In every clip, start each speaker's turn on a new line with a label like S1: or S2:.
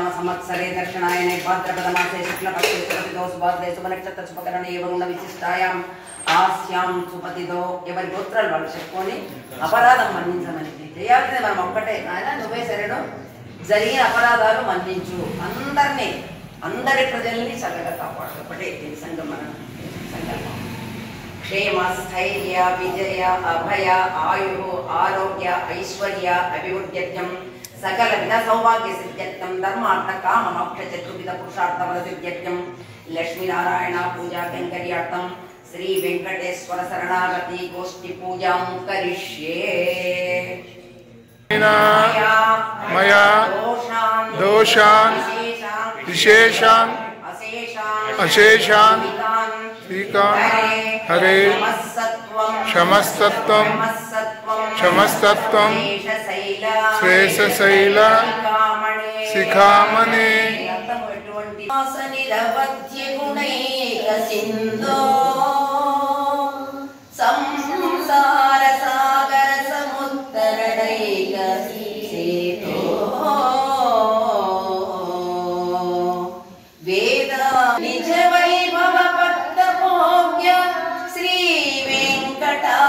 S1: श्रीविकारिनाम संवत्सरे दर्शनायने भाद्रपदमासे शुक्लपक्षे सुपतितो सुभाद्रे शुभनक्षत्र शुभकरणे एवं विशिष्टायां आस्यां सुपतितो ఎవరి గోత్రాలు వాళ్ళు చెప్పుకొని అపరాధం మన్నించమని చేయాల్సింది మనం ఒక్కటే నాయన నువ్వే శరణు జరిగిన అపరాధాలు మన్నించు అందరి ప్రజల్ని చక్కగా కాపాడు ఒకటే సంఘం మన సంకల్పం क्षेम स्थैर्य विजय अभय आयु आरोग्य ऐश्वर्य अभिवृद्ध्यर्थं सकल विध सौभाग्य सिद्ध्यर्थं धर्मार्थ काम मोक्ष चतुर्विध पुरुषार्थ फल सिद्ध्यर्थं लक्ष्मी नारायण पूजा कैंकर्यार्थं श्री वेंकटेश्वर शरणागति गोष्ठी पूजां करिष्ये
S2: मया दोषान् विशेषान् अशेषान् हरे क्षमस्तत्वं श्रेषशैल शिखामणि
S1: संसार सागर समुद्रदैक सेतो वेद निज वैभव पद्मभोग्य श्री वेंकटाचलपते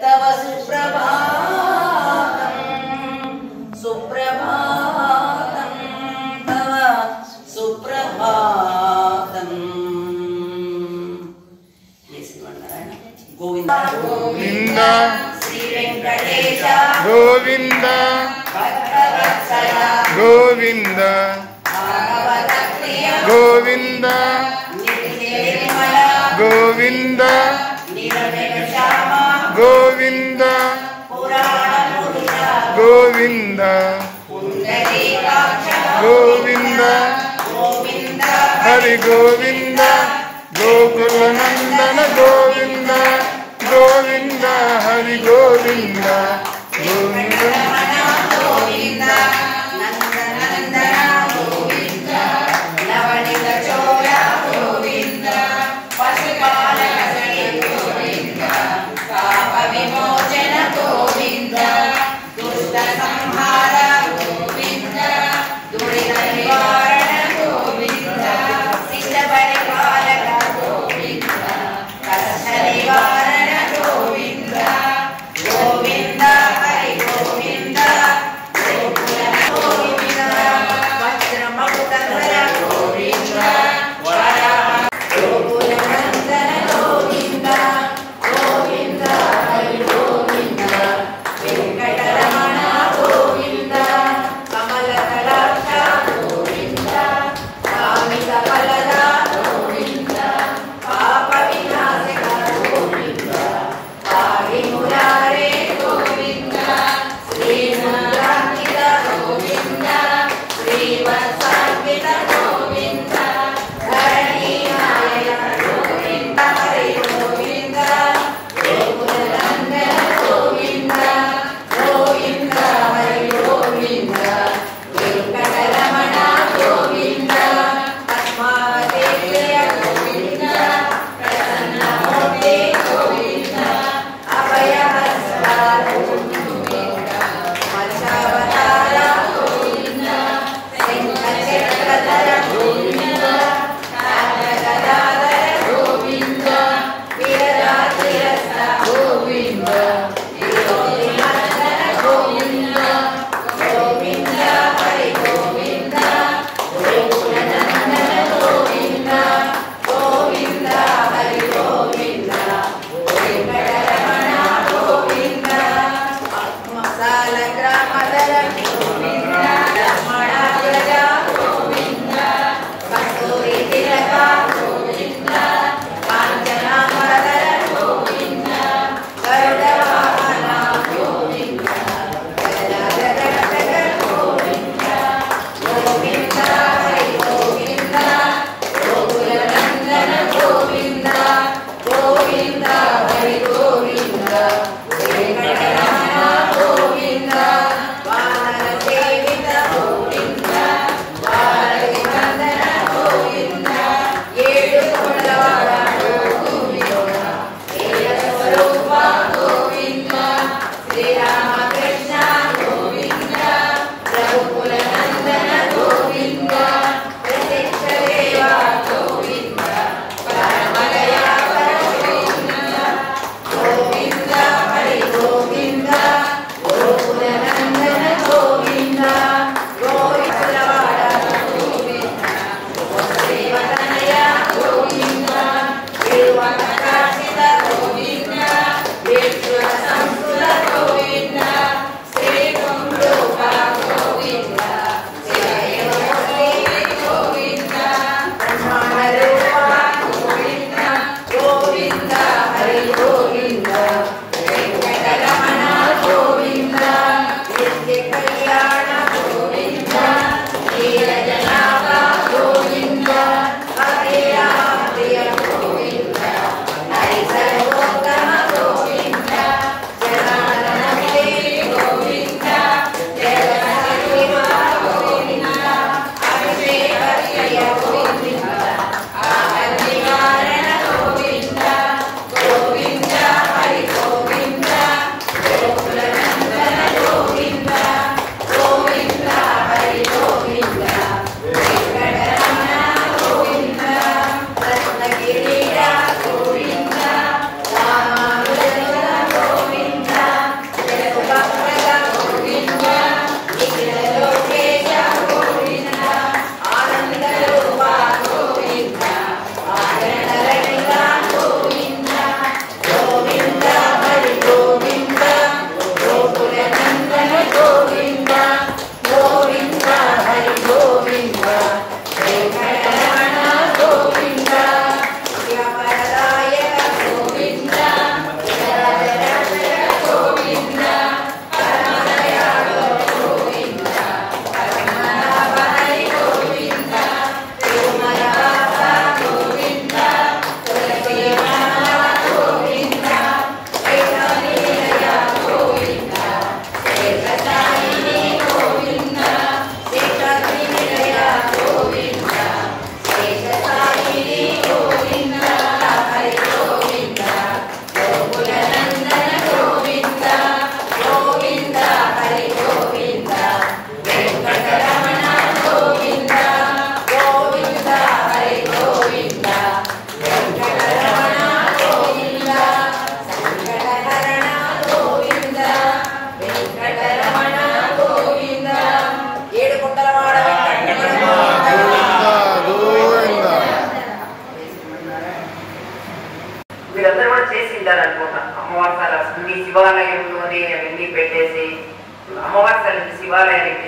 S1: तव सुप्रभातं तव सुप्रभातं गोविंद
S2: गोविंद
S1: श्री वेंकटेश
S2: गोविंद गोविंद गोविंद गोविंद गोविंद गोविंद गोविंद हरि गोविंद गोकुल नंदन गोविंद गोविंद हरि गोविंद गोविंद
S1: गोविंद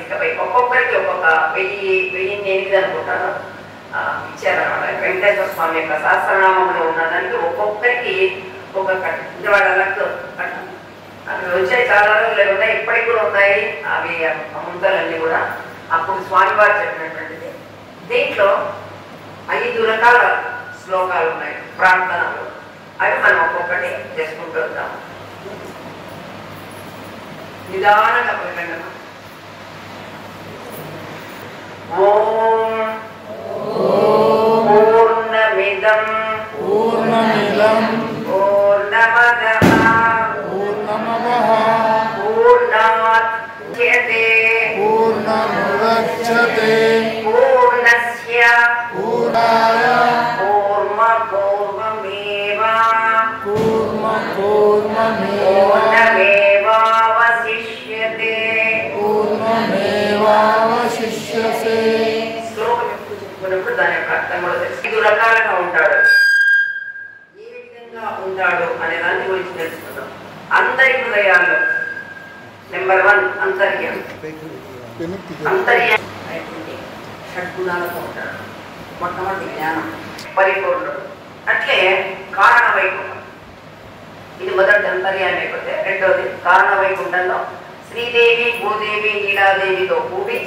S1: తీసుకుపోయి ఒక్కొక్కరికి ఒక్కొక్క 1008 అనుకుంటాను ఇచ్చారన్నమాట. వెంకటేశ్వర స్వామి యొక్క సహస్రనామంలో ఉన్నదానికి ఒక్కొక్కరికి ఒక్కొక్క వాళ్ళ లెక్క అవి వచ్చాయి. చాలా రోజులు ఉన్నాయి, ఇప్పటికి కూడా ఉన్నాయి అవి ముందలన్నీ కూడా. అప్పుడు స్వామివారు చెప్పినటువంటిది. దీంట్లో 5 రకాల శ్లోకాలు ఉన్నాయి ప్రార్థనలు. అవి మనం ఒక్కొక్కటి చేసుకుంటూ వద్దాం. నిదానంగా పలకండి. ఓం పూర్ణమిదం పూర్ణమదః పూర్ణాత్ పూర్ణముదచ్యతే పూర్ణస్య పూర్ణాయ పూర్ణమేవావశిష్యతే పూర్ణమేవావశిష్యతే. శ్లోకం ఎప్పుడు చెప్పుకున్నప్పుడు దాని యొక్క అర్థం కూడా తెలుసు. 5 రకాలుగా ఉంటాడు, ఏ విధంగా ఉంటాడు అనే దాని గురించి తెలుసుకుందాం. అందరి హృదయాల్లో నెంబర్ 1 అంతర్యం. అంతర్యం షడ్గుణాలతో ఉంటాడు. మొట్టమొదటి జ్ఞానం, పరిపూర్ణుడు. అట్లే కారణ వైకుంఠం, ఇది మొదటి అంతర్యాన్ని అయిపోతే రెండోది కారణ వైకుంఠంలో శ్రీదేవి భూదేవి నీలాదేవితో కూడి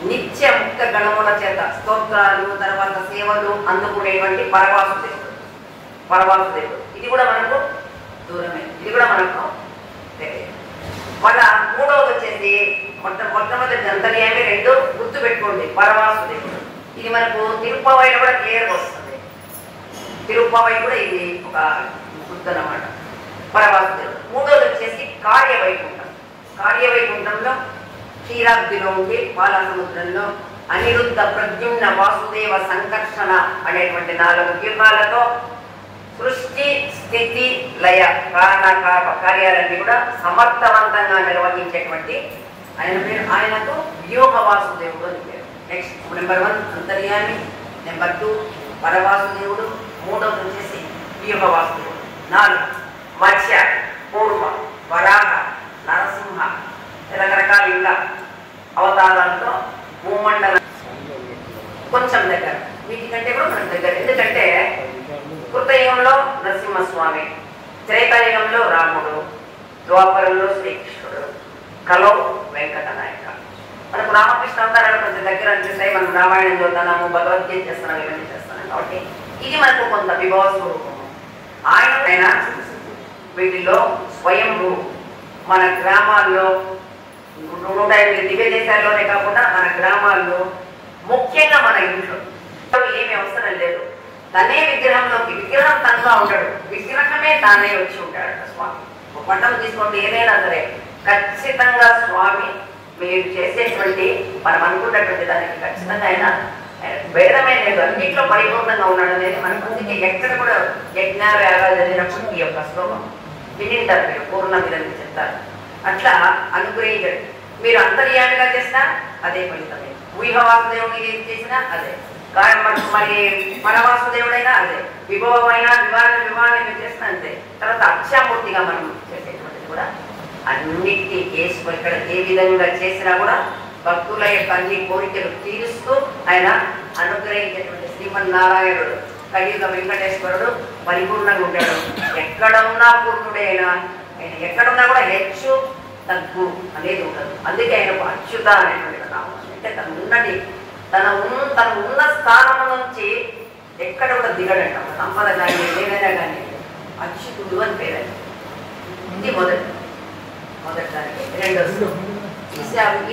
S1: నిత్య ముక్త గణముల చేత స్తోత్రాలు తర్వాత సేవలు అందుకునేటువంటి పరవాసుదేవుడు. ఇది కూడా మనకు దూరమే, ఇది కూడా మనకు తెలియదు. మళ్ళా మూడవది వచ్చేసి మొట్టమొదటి అంతర్యామి 2 గుర్తు పెట్టుకోండి, పరవాసుదేవుడు. ఇది మనకు తిరుపతిలో కూడా క్లియర్గా వస్తుంది. తిరుపతి కూడా ఇది ఒక గుర్తు అన్నమాట, పరవాసుదేవుడు. మూడోది వచ్చేసి కార్యవైకుంఠం. కార్యవైకుంఠంలో క్షీరాబ్దిలో ఉండి పాలసముద్రంలో అనిరుద్ధ ప్రద్యుమ్న వాసుదేవ సంకర్షణ అనేటువంటి 4 వ్యూహాలతో సృష్టి స్థితి లయ కారణ కార్యాలన్నీ కూడా సమర్థవంతంగా నిర్వహించేటువంటి ఆయనకు వ్యూహ వాసుదేవుడు అని పేరు. నెక్స్ట్ నెంబర్ 1 అంతర్యామి, నెంబర్ 2 పరవాసుదేవుడు, మూడవది వచ్చేసి వ్యూహ వాసుదేవుడు. 4 మత్స్య, పూర్వ, వరాహ, నరసింహ రకరకాల ఇంకా అవతారాలతో భూమండల కొంచెం దగ్గర, వీటికంటే కూడా మనకు దగ్గర. ఎందుకంటే కృతయుగంలో నరసింహస్వామి, త్రేతాయుగంలో రాముడు, ద్వాపరంలో శ్రీకృష్ణుడు, కలో వెంకటనాయక. మనకు రామకృష్ణ అవతారాలు కొంచెం దగ్గర అనిపిస్తాయి. మనం రామాయణం చదువుతున్నాము, భగవద్గీత చేస్తున్నాం, ఇవన్నీ చేస్తున్నాం కాబట్టి ఇది మనకు కొంత విభవ స్వరూపము. ఆయన వీటిలో స్వయంభూ మన గ్రామాల్లో 108 దివ్య దేశాల్లోనే కాకుండా మన గ్రామాల్లో ముఖ్యంగా మన ఇంట్లో ఏమి అవసరం లేదు. తనే విగ్రహంలోకి, విగ్రహం తనగా ఉంటాడు, విగ్రహమే తానే వచ్చి ఉంటాడు స్వామి. ఒక పట్టం తీసుకోండి, ఏదైనా సరే ఖచ్చితంగా స్వామి మీరు చేసేటువంటి మనం అనుకున్నటువంటి దానికి ఖచ్చితంగా ఆయన భేదమే లేదు, అన్నింటిలో పరిపూర్ణంగా ఉన్నాడు అనేది మనకు. అందుకే ఎక్కడ కూడా యజ్ఞాలు యాగాలు జరిగినప్పుడు ఈ యొక్క శ్లోకం వినింటారు, మీరు పూర్ణమిదని చెప్తారు. అట్లా అనుగ్రహించండి. మీరు అంతర్యామిగా చేసినా అదే ఫలితమే, వ్యూహవాసుదేవుని చేసినా అదే, మరి పరవాసుదేవుడైనా అదే, విభవమైన వివాహాన్ని చేసినా అంతే. తర్వాత అక్షామూర్తిగా మనం చేసేటువంటిది కూడా అన్నిటి కేసు ఇక్కడ ఏ విధంగా చేసినా కూడా భక్తుల యొక్క అన్ని కోరికలు తీరుస్తూ ఆయన అనుగ్రహించేటువంటి శ్రీమన్నారాయణుడు, కలియుగ వెంకటేశ్వరుడు పరిపూర్ణంగా ఉంటాడు. ఎక్కడ ఉన్నా పూర్ణుడే ఆయన ఎక్కడున్నా కూడా హెచ్చు తగ్గు అనేది ఉండదు. అందుకే ఆయనకు అచ్యుత అనేటువంటి నామం. అంటే తన ఉన్న స్థానం నుంచి ఎక్కడ కూడా దిగడంట. సంపద కానీ ఏదైనా కానీ అచ్యుతుడు అని పేరు. ఇది మొదటి దానికి. రెండో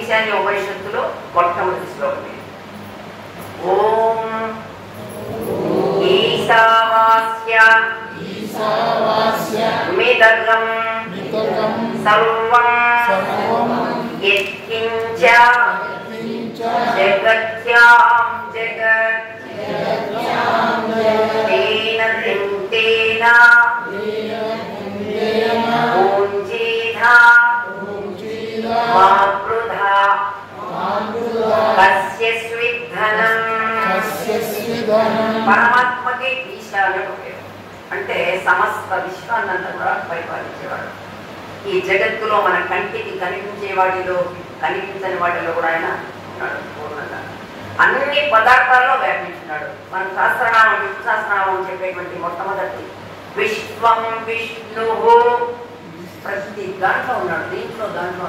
S1: ఈశాన్య ఉపనిషత్తులో మొట్టమొదటి శ్లోకం. ఓం ఈశావాస్య మిదగం సర్వం యత్కించ జగత్యాం జగత్ తేన చింతేన పూంజీధా మాపృధా కస్య స్విద్ధనం. పరమాత్మకి ఈశాన్యుడు పేరు. అంటే సమస్త విశ్వాన్నంతా కూడా పరిపాలించేవాడు. ఈ జగత్తులో మన కంటికి కనిపించే వాటిలో కనిపించని వాటిలో కూడా ఆయన ఉన్నాడు పూర్ణంగా. అన్ని పదార్థాల్లో వ్యాపించున్నాడు. మన సహస్రనామం విష్ణు సహస్రనామం చెప్పేటువంటి మొట్టమొదటి విశ్వం విష్ణు ప్రతి దాంట్లో ఉన్నాడు. దాంట్లో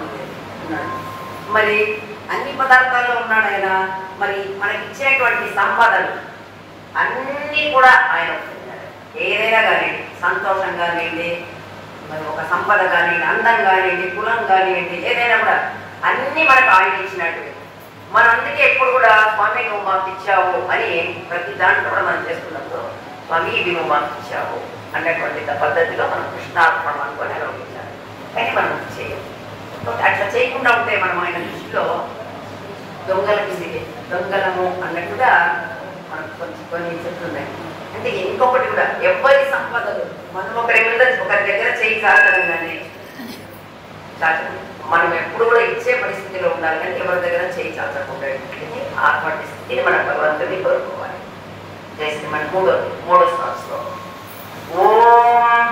S1: ఉన్నాడు. మరి అన్ని పదార్థాల్లో ఉన్నాడు ఆయన. మరి మనకి ఇచ్చేటువంటి సంపదలు అన్నీ కూడా ఆయన ఏదైనా కానివ్వండి, సంతోషం కానివ్వండి, మరి ఒక సంపద కానివ్వండి, అందం కానివ్వండి, కులం కానివ్వండి, ఏదైనా కూడా అన్నీ మనకు ఆయన ఇచ్చినట్టు. మనం అందుకే ఎప్పుడు కూడా స్వామి నువ్వు మాకు ఇచ్చావు అని ప్రతి దాంట్లో కూడా మనం చేసుకున్నప్పుడు స్వామి ఇవి నువ్వు మాకు ఇచ్చావు అన్నటువంటి పద్ధతిలో మనం కృష్ణార్పణ అనుకొని ఆలోచించాలి. కానీ మనం చేయాలి. అట్లా చేయకుండా ఉంటే మనం ఆయన దృష్టిలో దొంగల కిందికి దొంగలము అన్నట్టుగా మనకు కొన్ని చెప్తున్నాయి. అంటే ఇంకొకటి కూడా ఎవరి సంపదలు మనం ఒకరి దగ్గర చేయి చాచడం కానీ మనం ఎప్పుడు కూడా ఇచ్చే పరిస్థితిలో ఉండాలి. కానీ ఎవరి దగ్గర చేయి చాచకుండా అటువంటి స్థితిని మన భగవంతుని కోరుకోవాలి. చేసింది మన మూడో శ్వాసలో ఓం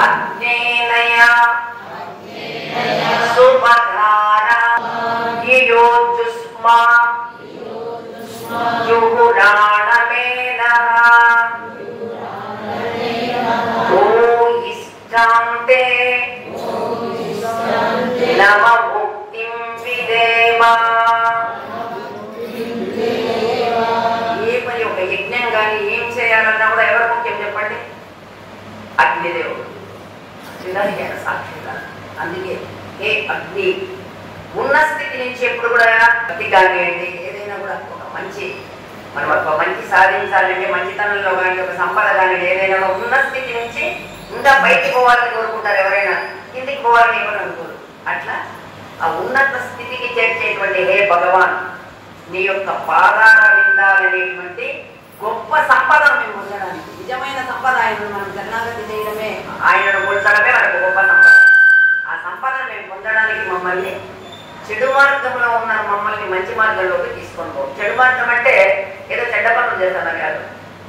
S1: అగ్నేయ సుభద్రారా యోజుస్మా యుహురాణమేనః ఓ ఇష్టాంతే నమ ముక్తిం విదేమ. ఏ పని ఒక యజ్ఞం కానీ ఏం చేయాలన్నా కూడా ఎవరు ముఖ్యం చెప్పండి? అగ్నిదేవుడు సాక్షిగా. అందుకే ఏ అగ్ని ఉన్న స్థితి నుంచి ఎప్పుడు కూడా భక్తి కానివ్వండి, ఏదైనా కూడా ఒక మంచి మనం ఒక మంచి సాధించాలంటే మంచితనంలో కానీ ఒక సంపద కానీ ఏదైనా ఉన్న స్థితి నుంచి ఇంకా బయటికి పోవాలని కోరుకుంటారు. ఎవరైనా కిందికి పోవాలని ఎవరు అనుకోరు. అట్లా ఆ ఉన్నత స్థితికి చేర్చేటువంటి హే భగవాన్ నీ యొక్క పాదాల విందాలనేటువంటి గొప్ప సంపదను మేము పొందడానికి, నిజమైన సంపద ఆయనను మనం శరణాగతి చేయడమే, ఆయనను పొందడమే మనకు గొప్ప సంపద. ఆ సంపదను మేము పొందడానికి మమ్మల్ని చెడు మార్గంలో ఉన్న మమ్మల్ని మంచి మార్గంలోకి తీసుకొని పో. చెడు మార్గం అంటే ఏదో చెడ్డ పనులు చేస్తామని కాదు.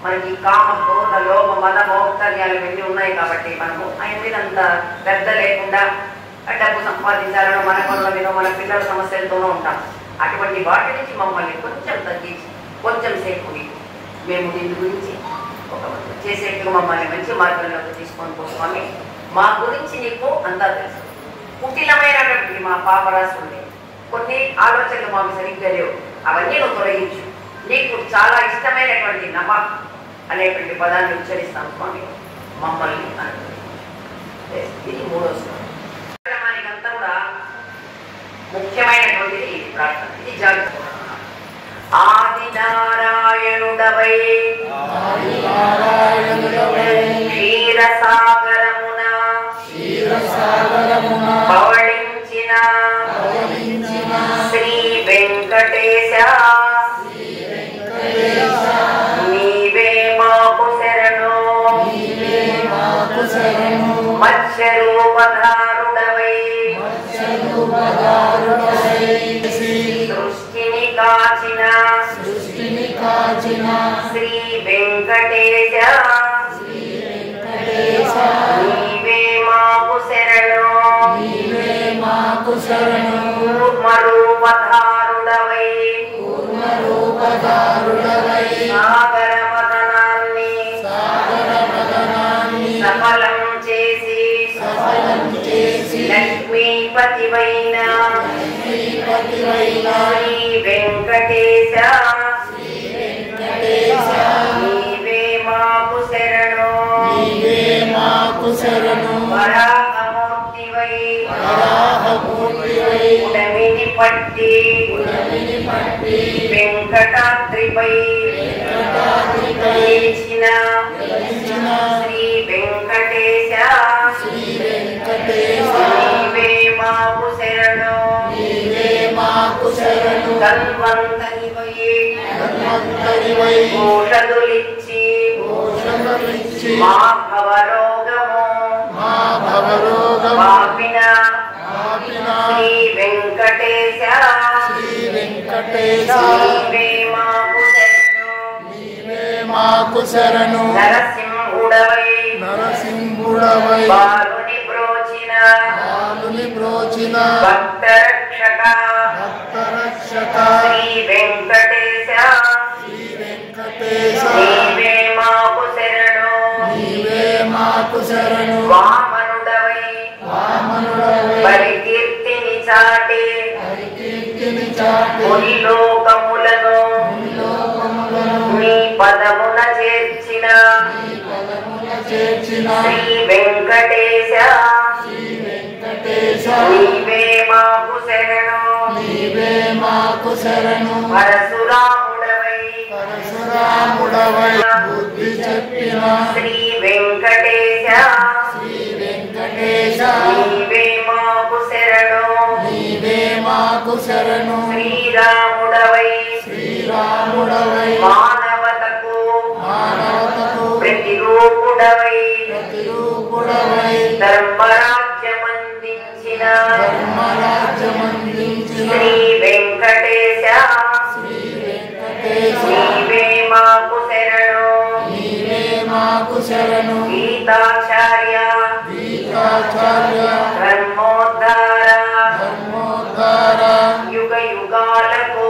S1: మనకి కామ క్రోధ లోభ మద మౌక్తర్యాలు ఇవన్నీ ఉన్నాయి కాబట్టి మనము ఆయన మీద అంత శ్రద్ధ లేకుండా డబ్బు సంపాదించాలనో మన పనుల మీద మన పిల్లల సమస్యలతోనూ ఉంటాం. అటువంటి వాటి నుంచి మమ్మల్ని కొంచెం తగ్గించి కొంచెం సేపు మేము దీని గురించి ఒక చేసేట్టుగా మమ్మల్ని మంచి మార్గంలోకి తీసుకొని పోస్వామి. మా గురించి నీకు అంతా తెలుసు. కుటిలమైనటువంటి మా పాపరాశుల్ని కొన్ని ఆలోచనలు మాకు సరిగ్గా లేవు, అవన్నీ నువ్వు తొలగించు. నీకు చాలా ఇష్టమైనటువంటి నమ అనేటువంటి పదాన్ని ఉచ్చరిస్తాం స్వామి, మమ్మల్ని అనుగ్రహించు. ఇది మూడో శ్లోకం. అంతా కూడా ముఖ్యమైనటువంటిది ఇది ప్రార్థన. ఇది జాగ్రత్త. ఆది నారాయణుడవై క్షీరసాగరమున పవళించిన శ్రీ వెంకటేశ నీవే మాకు శరణు. మత్స్యరూపధారుడవై సృష్టిని కాచిన శ్రీ వెంకటేశ నీవే మాకు శరణు. కూర్మరూపధారుడవై సాగరవదనాన్ని సఫలం చేసి లక్ష్మీపతివైన శ్రీ వెంకటేశ నీవే మాకు శరణు. వరాహమూర్తివై ఉడమిని పట్టి వెంకటాద్రిపై నిలిచిన శ్రీ వెంకటేశ నీవే మాకు శరణు. ధన్వంతరివై ఔషధులిచ్చి మా భవరోగము పాపిన శ్రీ వెంకటేశ నీవే మాకు శరణు. నరసింహుడవై బాలుని బ్రోచిన భక్తరక్ష
S2: భక్తరక్షక
S1: శ్రీ వెంకటేశ నీవే మాకు శరణు వామనుడవై పరికీర్తిని చాటి ముల్లోకములను నీ పదమున చేర్చిన శ్రీ వెంకటేశ నీవే మాకు శరణు పరశురాముడవై బుద్ధి చెప్పిన శ్రీ వెంకటేశ నీవే మాకు శరణు శ్రీరాముడవై మానవతకు ప్రతిరూపుడవై ధర్మరాజ్యమందించిన శ్రీ వెంకటేశ నీవే మాకు శరణు గీతాచార్య ధర్మోద్ధార యుగ యుగాలకు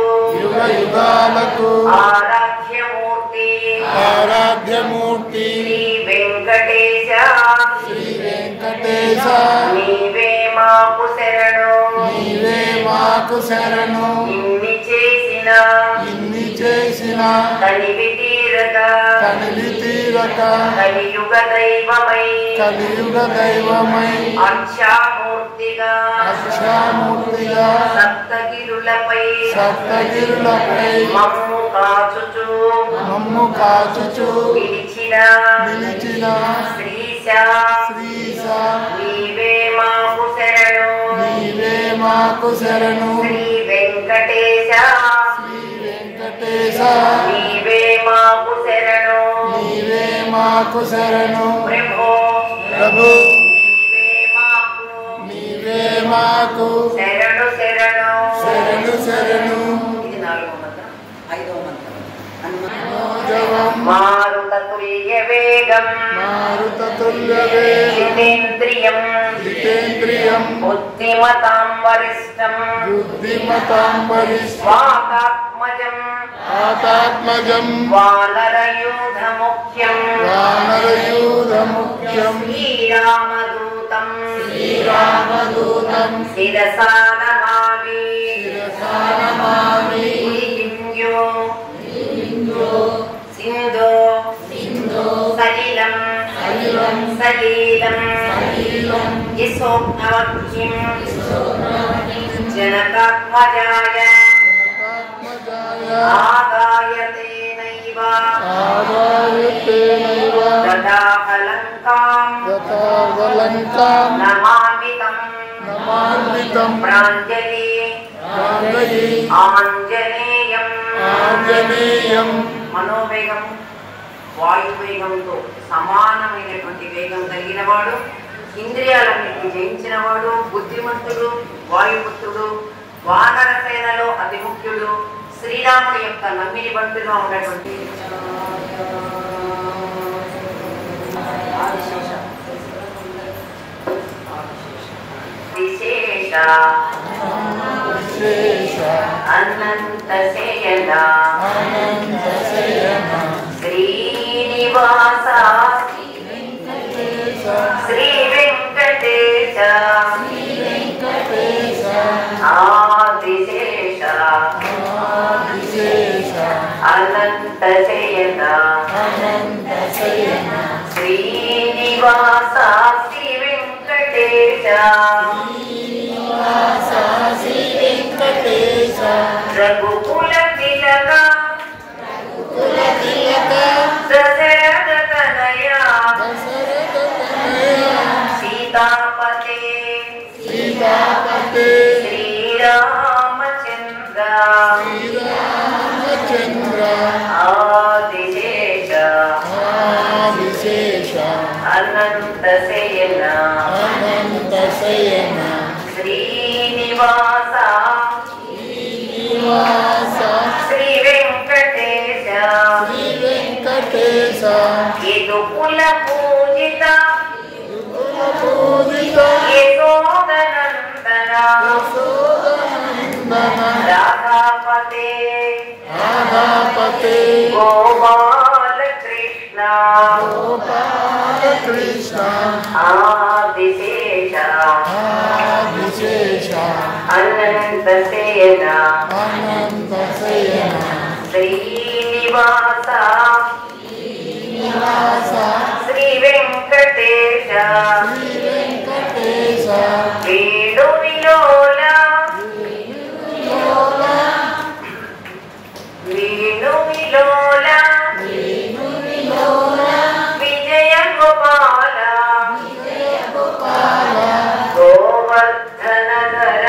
S1: ఆరాధ్యమూర్తి శ్రీ వెంకటేశ నీవే మాకు శరణు ఇన్ని చేసిన కలివి తీరక కలియుగ దైవమై అక్షామూర్తిగా సప్తగిరులపై మమ్ము కాచుచు నిలిచిన శ్రీశ నీవే మాకు శరణు శ్రీ వెంకటేశ నీవే మాకు శరణు ప్రభు నీవే మాకు శరణు ఇది 4వ మంత్రం. 5వ మంత్రం మారుతతుల్య వేగం జితేంద్రియం బుద్ధిమతాం వరిష్టం స్వాతాత్మజం వానరయూధ ముఖ్యం శ్రీరామదూతం శిరసా నమామి సింధో సలీలం యశోక్నవక్యం జనకాత్మజాయ ఆదాయతేనైవ దదాహలంకాం నమామితం ప్రాంజలి ఆంజనేయం మనోవేగం వాయువేగంతో సమానమైనటువంటి వేగం కలిగిన వాడు, ఇంద్రియాలన్నింటినీ జయించినవాడు, బుద్ధిమంతుడు, వాయుపుత్రుడు, వానర సేనలో అతి ముఖ్యుడు, శ్రీరాముడి యొక్క నమ్మిని బంటుగా ఉన్నటువంటి విశేష అనంత శయన శ్రీనివాస శ్రీ వెంకటేశ ఆదిశేష అనంత శయన శ్రీనివాస శ్రీ వెంకటేశ రఘుకుల తిలక దశరథ తనయ సీతాపతే శ్రీరామచంద్ర ఆదిశేష అనంత శయన శ్రీనివాస శ్రీ వెంకటేశ యదుకుల పూజిత యశోదనందన
S2: నందన
S1: రాధాపతే
S2: రాధాపతే
S1: గోపాల కృష్ణ
S2: గోపాల కృష్ణ
S1: ఆదిశేష
S2: ఆదిశేష
S1: అనంత సేన
S2: అనంత శయన
S1: శ్రీనివాస
S2: శ్రీనివాస
S1: శ్రీ వెంకటేశ
S2: శ్రీ వెంకటేశ
S1: వేణు విలోల వేణు విలోల విజయ గోపాల గోవర్ధనధర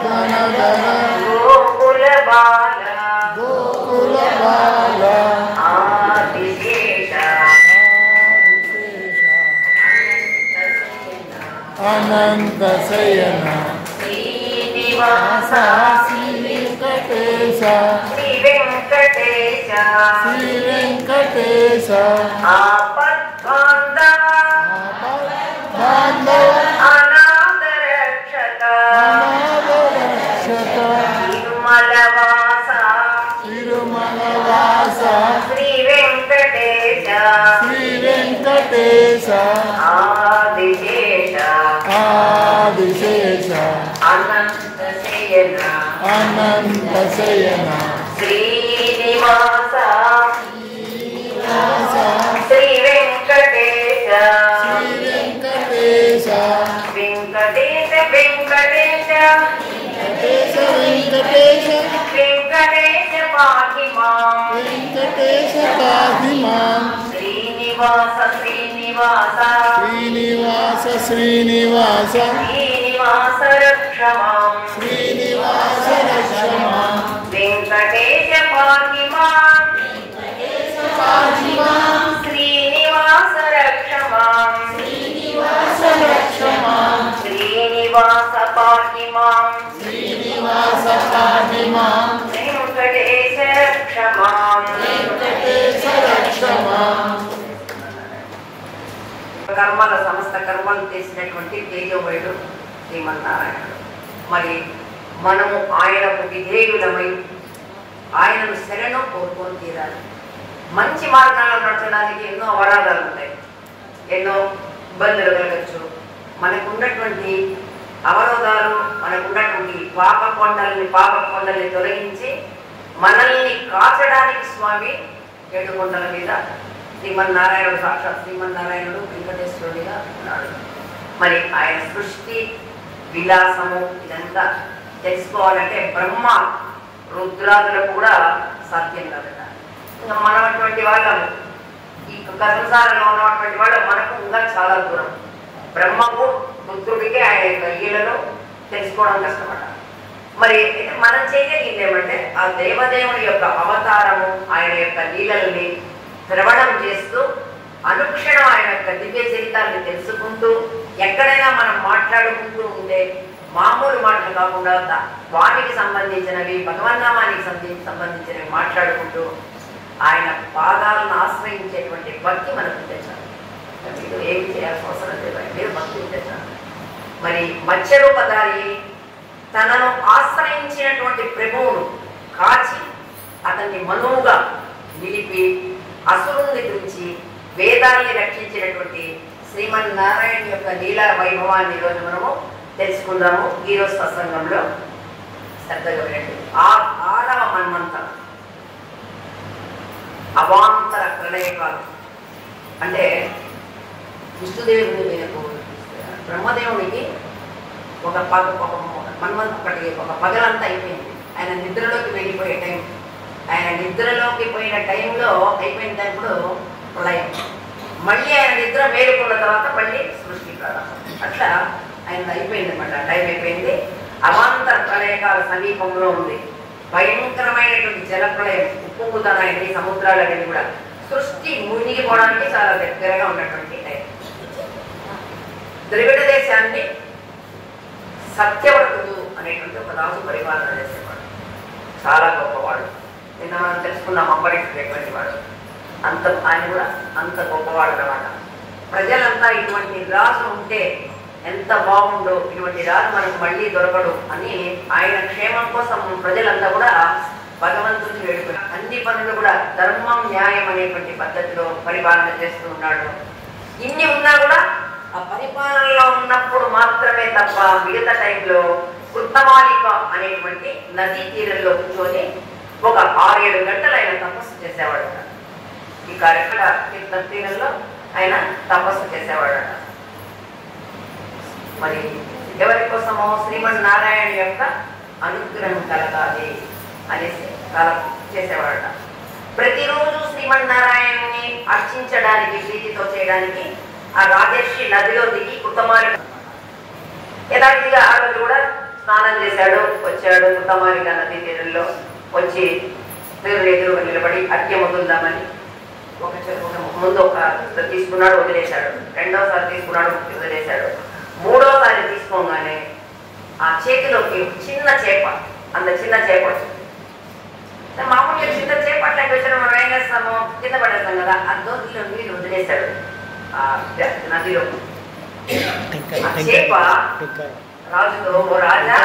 S2: ధనధర
S1: గోకుల బాల
S2: గోకుల బాల
S1: ఆదిశేష
S2: ఆదిశేష అనంత శయన
S1: శ్రీనివాస
S2: శ్రీ వెంకటేశ
S1: శ్రీ వెంకటేశ
S2: శ్రీ వెంకటేశ
S1: ఆపద్బాంధవ
S2: బాంధవ
S1: అనాథ రక్షక
S2: అనాథరక్షక
S1: తిరుమలవాస
S2: తిరుమలవాస
S1: శ్రీ వెంకటేశ
S2: శ్రీ వెంకటేశ
S1: ఆదిశేష
S2: ఆదిశేష
S1: అనంత శయన
S2: అనంత శయన
S1: శ్రీనివాస
S2: వాస
S1: శ్రీ వెంకటేశ
S2: శ్రీ వెంకటేశ
S1: వెంకటేశ వెంకటేశ
S2: వెంకటేశ వెంకటేశ
S1: వెంకటేశ పాహి మాం
S2: వెంకటేశ పాహి మాం
S1: శ్రీనివాస శ్రీనివాస
S2: శ్రీనివాస శ్రీనివాస
S1: శ్రీనివాస రక్ష మాం
S2: శ్రీనివాస రక్ష మాం
S1: వెంకటేశ పాహి మాం
S2: పాహి మాం
S1: శ్రీనివాస రక్ష మాం
S2: శ్రీనివాస రక్ష మాం
S1: శ్రీనివాస పాహి మాం
S2: శ్రీనివాస పాహి మాం
S1: వెంకటేశ రక్ష మాం
S2: వెంకటేశ రక్ష మాం
S1: కర్మల సమస్త కర్మలు చేసినటువంటి తేజోమయుడు శ్రీమన్నారాయణుడు. మరి మనము ఆయనకు విధేయులమై ఆయనను శరణం కోరుకొని తీరాలి. మంచి మార్గాల్లో నడచడానికి ఎన్నో అవరాధాలు ఉంటాయి, ఎన్నో ఇబ్బందులు కలగచ్చు. మనకున్నటువంటి అవరోధాలు, మనకున్నటువంటి పాప కొండల్ని తొలగించి మనల్ని కాచడానికి స్వామి ఏడుకొండల మీద శ్రీమన్నారాయణుడు, సాక్షాత్ శ్రీమన్నారాయణుడు వెంకటేశ్వరుడిగా ఉన్నాడు. మరి ఆయన సృష్టి విలాసము ఇదంతా తెలుసుకోవాలంటే బ్రహ్మ రుద్రాదులకు కూడా సాధ్యం కాదట. ఇంకా మనటువంటి వాళ్ళము ఈ సంసారంలో ఉన్నటువంటి వాళ్ళు మనకు ఇంకా చాలా దూరం. బ్రహ్మకు రుద్రుడికి ఆయన యొక్క లీలను తెలుసుకోవడం కష్టమట. మరి మనం చేయగలిగింది ఏమంటే ఆ దేవదేవుని యొక్క అవతారము, ఆయన యొక్క లీలల్ని శ్రవణం చేస్తూ అనుక్షణం ఆయన యొక్క దివ్య చరితాన్ని తెలుసుకుంటూ ఎక్కడైనా మనం మాట్లాడుకుంటూ ఉంటే మామూలు మాటలు కాకుండా వానికి సంబంధించినవి, భగవన్నామానికి సంబంధించినవి మాట్లాడుకుంటూ ఆయన పాదాలను ఆశ్రయించేటువంటి భక్తి మనకు తెచ్చాలి. మీరు ఏమి చేయాల్సిన అవసరం లేదు, మీరు భక్తి తెచ్చాలి. మరి మత్స్యరూపధారి తనను ఆశ్రయించినటువంటి ప్రభువును కాచి అతన్ని మనువుగా నిలిపి అసురుణ్ణి గురించి వేదాన్ని రక్షించినటువంటి శ్రీమన్నారాయణ యొక్క లీలా వైభవాన్ని ఈరోజు మనము తెలుసుకుందాము. ఈరోజు సత్సంగంలో శ్రద్ధగా వినండి. ఆరవ మన్వంతరం అవాంతర ప్రళయకాలం అంటే విష్ణుదేవుని బ్రహ్మదేవునికి ఒక పగలంతా అయిపోయింది. ఆయన నిద్రలోకి వెళ్ళిపోయే టైం, ఆయన నిద్రలోకి పోయిన టైంలో అయిపోయినప్పుడు ప్రళయం, మళ్ళీ ఆయన నిద్ర మేలుకున్న తర్వాత మళ్ళీ సృష్టి ప్రారంభం. అట్లా ఆయన అయిపోయింది అన్నమాట, టైం అయిపోయింది. అవాంతర ప్రళయకాల సమీపంలో ఉంది. భయంకరమైనటువంటి జలప్రళయం ఉప్పొంగుతాయి సముద్రాలన్నీ కూడా. సృష్టి మునిగిపోవడానికి చాలా దగ్గరగా ఉన్నటువంటి టైం. ద్రవిడ దేశాన్ని సత్యవర్తుడు అనేటువంటి ఒక రాజు పరిపాలన చేసేవాడు. చాలా గొప్పవాడు. నిన్న మనం తెలుసుకున్నాం అప్పటికి వాడు. ఆయన కూడా అంత గొప్పవాడు అన్నమాట. ప్రజలంతా ఇటువంటి రాజు ఉంటే ఎంత బాగుండో, ఇటువంటి రాజు మనకు మళ్ళీ దొరకడు అని ఆయన క్షేమం కోసం ప్రజలంతా కూడా భగవంతుని వేడుకున్నారు. అన్ని పనులు కూడా ధర్మం న్యాయం అనేటువంటి పద్ధతిలో పరిపాలన చేస్తూ ఉన్నాడు. ఇన్ని ఉన్నా కూడా ఆ పరిపాలనలో ఉన్నప్పుడు మాత్రమే తప్ప మిగతా టైంలో కృతమాలిక అనేటువంటి నదీ తీరంలో కూర్చొని ఒక 6-7 గంటలు ఆయన తపస్సు చేసేవాడట. ఈ కార్యక్రమ తీరంలో ఆయన తపస్సు చేసేవాడట. మరి ఎవరి కోసమో శ్రీమన్నారాయణ యొక్క అనుగ్రహం కలగాలి అనేసి చేసేవాడట. ప్రతిరోజు శ్రీమన్నారాయణని అర్చించడానికి, ప్రీతితో చేయడానికి ఆ రాజర్షి నదిలో దిగి కృతమాలిక యథావిధిగా ఆ రోజు కూడా స్నానం చేశాడు. వచ్చాడు కృతమాలిక నది తీరంలో వచ్చి దేవుడు ఎదురుగా నిలబడి అర్ఘ్యం వదులుదామని ముందు ఒక తీసుకున్నాడు, వదిలేశాడు. రెండోసారి తీసుకున్నాడు, వదిలేశాడు. మూడోసారి తీసుకోగానే ఆ చేతిలోకి చిన్న చేప, అంత చిన్న చేప వచ్చింది. మామూలుగా చిన్న చేప అట్లాంటి వచ్చిన మనం ఏం చేస్తాము, కింద పడేస్తాం కదా. ఆ దోతిలో నీళ్ళు వదిలేశాడు ఆ నదిలో. ఆ చేప రాజుతో, ఓ రాజా,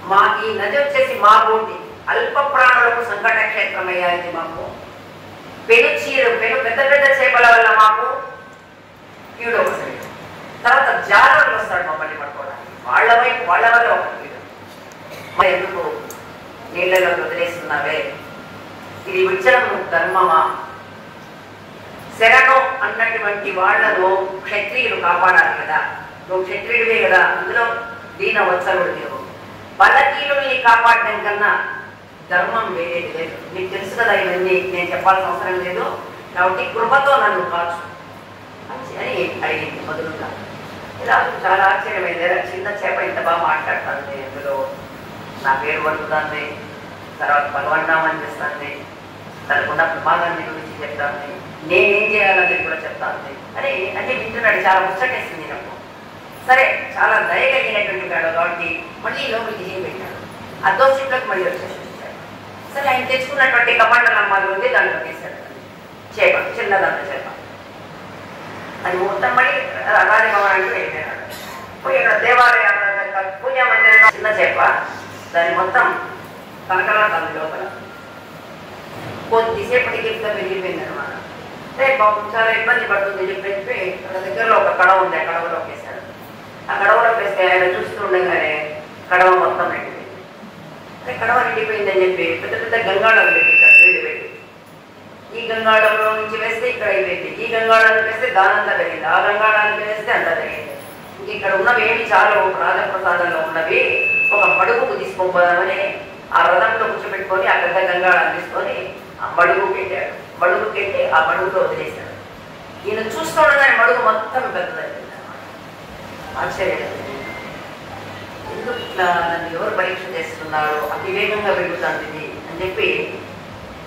S1: మా ఈ నది వచ్చేసి మా బోటి అల్ప ప్రాణులకు సంకట క్షేత్రమయ్యా, ఇది మాకు పెను పెద్ద పెద్ద చేపల వల్ల మాకు కీడు వస్తాయి. తర్వాత జాలర్లు వస్తాడు మమ్మల్ని పట్టుకోవడానికి, వాళ్ళ వల్ల ఒక కీడు. మరి ఎందుకు నీళ్ళలో వదిలేస్తున్నావే, ఇది విచ్చడం ధర్మమా? శరణం అన్నటువంటి వాళ్లను క్షత్రియులు కాపాడాలి కదా, నువ్వు క్షత్రియుడివే కదా, అందులో దీన వత్సలుడు లేవు. బలహీనుల్ని కాపాడడం కన్నా ధర్మం వేరేది లేదు. నీకు తెలుసు కదా, ఇవన్నీ నేను చెప్పాల్సిన అవసరం లేదు. కాబట్టి కృపతో నన్ను కాచు అని అడిగింది మొదలుగా. ఇలా చాలా ఆశ్చర్యమైంది. చిన్న చేప ఇంత బాగా మాట్లాడుతుంది, అందులో నా పేరు పడుతుంది, తర్వాత భగవన్నామని చేస్తుంది, తనకున్న ప్రమాదాన్ని గురించి చెప్తాను, నేనేం చేయాలనేది కూడా చెప్తాను అని అంటే వింటున్నాడు. చాలా ముచ్చటేసింది నాకు. సరే, చాలా దయగలిగినటువంటి వాడు కాబట్టి మళ్ళీ లోపలికి చేయి పెట్టాడు. ఆ దోషులకు మళ్ళీ వచ్చేసి సరే, ఆయన తెచ్చుకున్నటువంటి కమండలమ్మాలు ఉంది, దాంట్లో వేశాడు చేప, చిన్నదంత చేప. అది మొత్తం మళ్ళీ రాజభవనానికి వెళ్ళిపోయాడు. పోయి అక్కడ దేవాలయ పూజా మందిరంలో చిన్న చేప, దాన్ని మొత్తం కనకలా తన లోపల కొద్దిసేపటికి ఇంత వెళ్ళిపోయింది అనమాట. రే బాబు, చాలా ఇబ్బంది పడుతుంది చెప్పి అక్కడ దగ్గరలో ఒక కడవ ఉంది, ఆ కడవలోకి వేశాడు. ఆ కడవలోకి వేస్తే ఆయన చూస్తుండగానే కడవ మొత్తం నిండిపోయింది. అంటే కడవ నిండిపోయిందని చెప్పి పెద్ద పెద్ద గంగాళాలు పెట్టించాడు, నీళ్ళు పెట్టి. ఈ గంగాళంలో నుంచి వేస్తే ఇక్కడ అయిపోయింది, ఈ గంగాళానికి వేస్తే దానంతా జరిగింది, ఆ గంగాళానికి వేస్తే అంతా జరిగింది. ఇంక ఇక్కడ ఉన్నవి ఏమి చాలా రాజప్రసాదంలో ఉన్నవి ఒక మడుగుకు తీసుకోపోదామని ఆ రథంలో కూర్చోబెట్టుకొని ఆ పెద్ద గంగాళాన్ని తీసుకొని ఆ మడుగు పెట్టాడు. మడుగు పెట్టి ఆ మడుగులో వదిలేశాడు. ఈయన చూస్తుండగానే మడుగు మొత్తం పెద్దదైంది. ఆశ్చర్యం, ఎందుకు ఇట్లా నన్ను ఎవరు పరీక్ష చేస్తున్నారో, అతివేగంగా పెరుగుతుంది అని చెప్పి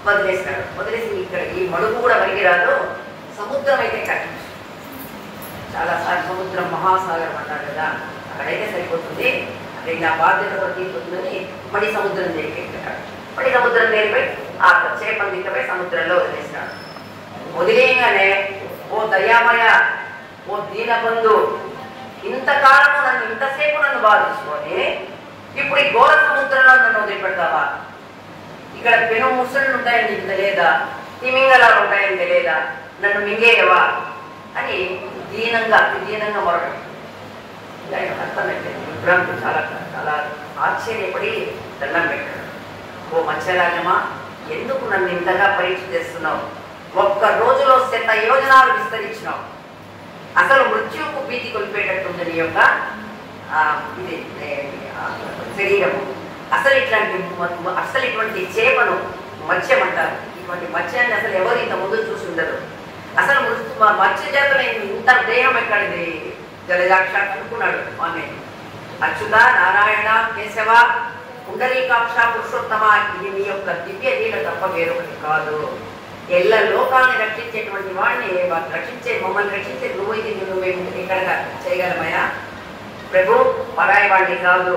S1: వదిలేశాడు. వదిలేసి ఇక్కడ ఈ మడుగు కూడా పనికిరాదు, సముద్రం అయితే కట్టించు. చాలాసార్లు సముద్రం మహాసాగరం అంటారు కదా, అక్కడైతే సరిపోతుంది, అక్కడ నా బాధ్యత తీసుకుంటుందని మళ్ళీ సముద్రం చేరిపోయాడు. మళ్ళీ సముద్రం చేరిపోయి ఆ చేపను దిక్కపై సముద్రంలో వదిలేసినాడు. వదిలేయగానే, ఓ దయామయ, ఓ దీనబంధు, ఇంతకాలము నన్ను ఇంతసేపు నన్ను బాధించుకొని ఇప్పుడు ఈ ఘోర సముద్రంలో నన్ను వదిలిపెడతావా? ఇక్కడ పెను ముసళ్ళు ఉంటాయని నీకు తెలియదా? తిమింగలాలు ఉంటాయని తెలియదా? నన్ను మింగేయవా అని దీనంగా మొరడు. ఆయన అర్థమైపోయింది. విభ్రాంతి చాలా చాలా ఆశ్చర్యపడి దండం పెట్టాడు. ఓ మత్స్యరాజమా, ఎందుకు నన్ను ఇంతగా పరీక్ష చేస్తున్నావు? ఒక్క రోజులో 100 యోజనాలు విస్తరించినావు. అసలు మృత్యువుకు భీతి కొలిపేటట్టుంది నీ యొక్క ఇది శరీరము. అసలు ఇటువంటి చేపను మత్స్యం అంటారు. ఇటువంటి మత్స్యాన్ని అసలు ఎవరు ఇంత ముందు చూసి ఉండరు. అసలు మత్స్య జాతులు ఇంత దేహం ఎక్కడిది? జలజాక్ష అనుకున్నాడు ఆమె. అచ్యుత, నారాయణ, కేశవ, పుండరీకాక్ష, పురుషోత్తమ, ఇది నీ యొక్క దివ్య లీల తప్ప వేరొకటి కాదు. ఎల్ల లోకాన్ని రక్షించేటువంటి వాడిని మమ్మల్ని రక్షించే నువ్వు, ఇది నువ్వు మేము ఇక్కడ చేయగలమయా? ప్రభు, పరాయి వాడిని కాదు,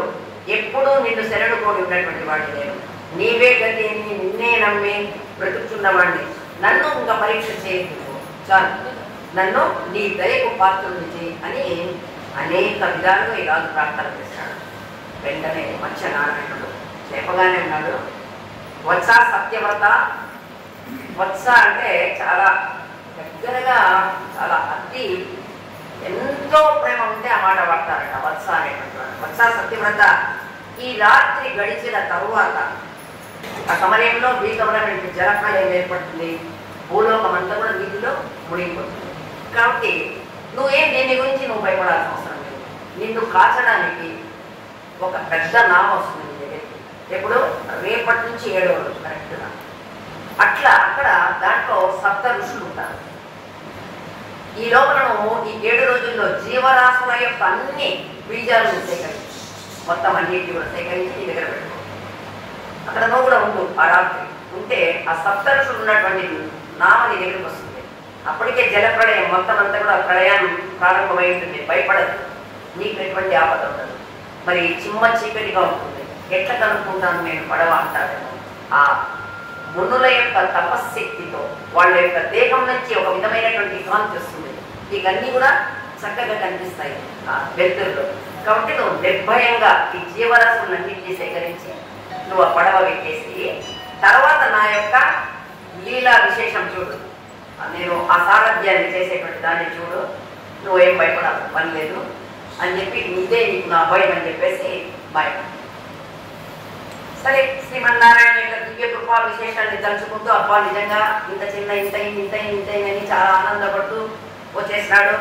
S1: ఎప్పుడూ నిన్ను శరణుకోని ఉన్నటువంటి వాడిని నేను. నీవే గతి, నిన్నే నమ్మి బ్రతుకుతున్నవాడిని. నన్ను ఇంకా పరీక్ష చేయకు, చాలు, నన్ను నీ దయకు పాత్రుని చేయి అని అనేక విధాలుగా ఈ రాజు ప్రార్థన చేశాడు. వెంటనే మత్స్యనారాయణుడు లేపగానే ఉన్నాడు. వత్స సత్యవ్రత, వత్స అంటే చాలా దగ్గరగా, చాలా అతి ఎంతో ప్రేమ ఉంటే ఆ మాట వాడతారట వత్స అనేటువంటి. వత్స సత్యవ్రత, ఈ రాత్రి గడిచిన తరువాత ఆ సమయంలో భీకరమైన జలప్రలయం ఏర్పడుతుంది. భూలోకం అంతా కూడా నీటిలో మునిగిపోతుంది. కాబట్టి నువ్వేం దీని గురించి నువ్వు భయపడాల్సిన అవసరం లేదు. నిన్ను కాచడానికి ఒక పెద్ద నామ వస్తుంది నీ దగ్గరికి. ఎప్పుడు? రేపటి నుంచి 7వ రోజు కరెక్ట్గా. అట్లా అక్కడ దాంట్లో 7 ఋషులు ఉంటారు. ఈ లోపల నువ్వు ఈ 7 రోజుల్లో జీవరాశుల యొక్క అన్ని బీజాలను సేకరించి, మొత్తం అన్నింటినీ కూడా సేకరించి నీ దగ్గర పెట్టుకో. అక్కడ నువ్వు కూడా ఉండు. ఆ రాత్రి ఉంటే ఆ 7 ఋషులు ఉన్నటువంటి నామ నీ దగ్గరికి వస్తుంది. అప్పటికే జలప్రళయం మొత్తం అంతా కూడా ప్రళయం ప్రారంభమై ఉంటుంది. భయపడదు, నీకు ఎటువంటి ఆపద ఉండదు. మరి చిమ్మ చీకటిగా ఉంటుంది. ఎట్లా కనుక్కుంటాను నేను పడవ అంటారేమో. ఆ మునుల యొక్క తపశ్శక్తితో వాళ్ళ యొక్క దేహం నుంచి ఒక విధమైనటువంటి కాంతి వస్తుంది. ఇవన్నీ కూడా చక్కగా కనిపిస్తాయి ఆ వెలుతురులో. కాబట్టి నువ్వు నిర్భయంగా ఈ జీవరాశులన్నింటినీ సేకరించి నువ్వు ఆ పడవ పెట్టేసి, తర్వాత నా యొక్క లీలా విశేషం చూడు, నేను ఆ సారథ్యాన్ని చేసేటువంటి దాన్ని చూడు, నువ్వేం భయపడాల్సిన పని లేదు అని చెప్పి, ఇదే నీకు నా భయం అని చెప్పేసి భయం. సరే, శ్రీమన్నారాయణ యొక్క దివ్య కృపా విశేషాన్ని తలుచుకుంటూ అబ్బా నిజంగా ఇంత చిన్న ఇంతైందని చాలా ఆనందపడుతూ వచ్చేసినాడు.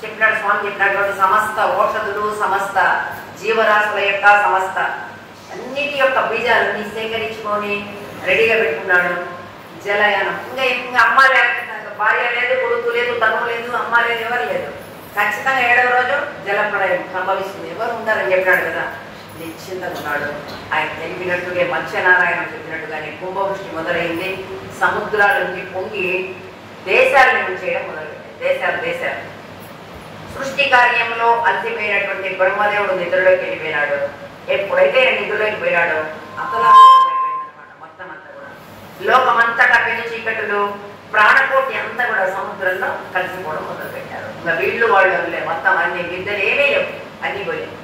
S1: చెప్పినాడు స్వామి చెప్పినటువంటి సమస్త ఔషధులు, సమస్త జీవరాశుల యొక్క సమస్త అన్నిటి యొక్క బీజాలన్నీ సేకరించుకొని రెడీగా పెట్టుకున్నాడు. జలయానం ఇంకా అమ్మ లేదు, భార్య లేదు, కొడుకు లేదు, తను లేదు, అమ్మ లేదు, ఎవరు లేదు. ఖచ్చితంగా 7వ రోజు జలప్రళయం సంభవిస్తుంది. ఎవరు ఉంటారని చెప్పినాడు కదా. నిశ్చింతగా ఉన్నాడు. ఆయన తెలిపినట్టుగా మత్స్యనారాయణ చెప్పినట్టుగానే కుంభవృష్టి మొదలైంది. సముద్రాలన్నీ పొంగి దేశాలను ముంచేయడం మొదలుపెట్టాయి. దేశాలు సృష్టి కార్యంలో అలసిపోయినటువంటి బ్రహ్మదేవుడు నిద్రలోకి వెళ్ళిపోయినాడు. ఎప్పుడైతే నిద్రలోకి పోయినాడో అతలాకుతలమైపోయిందనమాట మొత్తం అంతా కూడా. లోకమంతటా పెను చీకటులు, ప్రాణకోటి అంతా కూడా సముద్రంలో కలిసిపోవడం మొదలుపెట్టారు. ఇంకా వీళ్ళు వాళ్ళు మొత్తం అన్ని విద్యలు ఏమీ లేవు, అన్ని పోయాయి.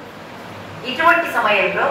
S1: ఇటువంటి సమయంలో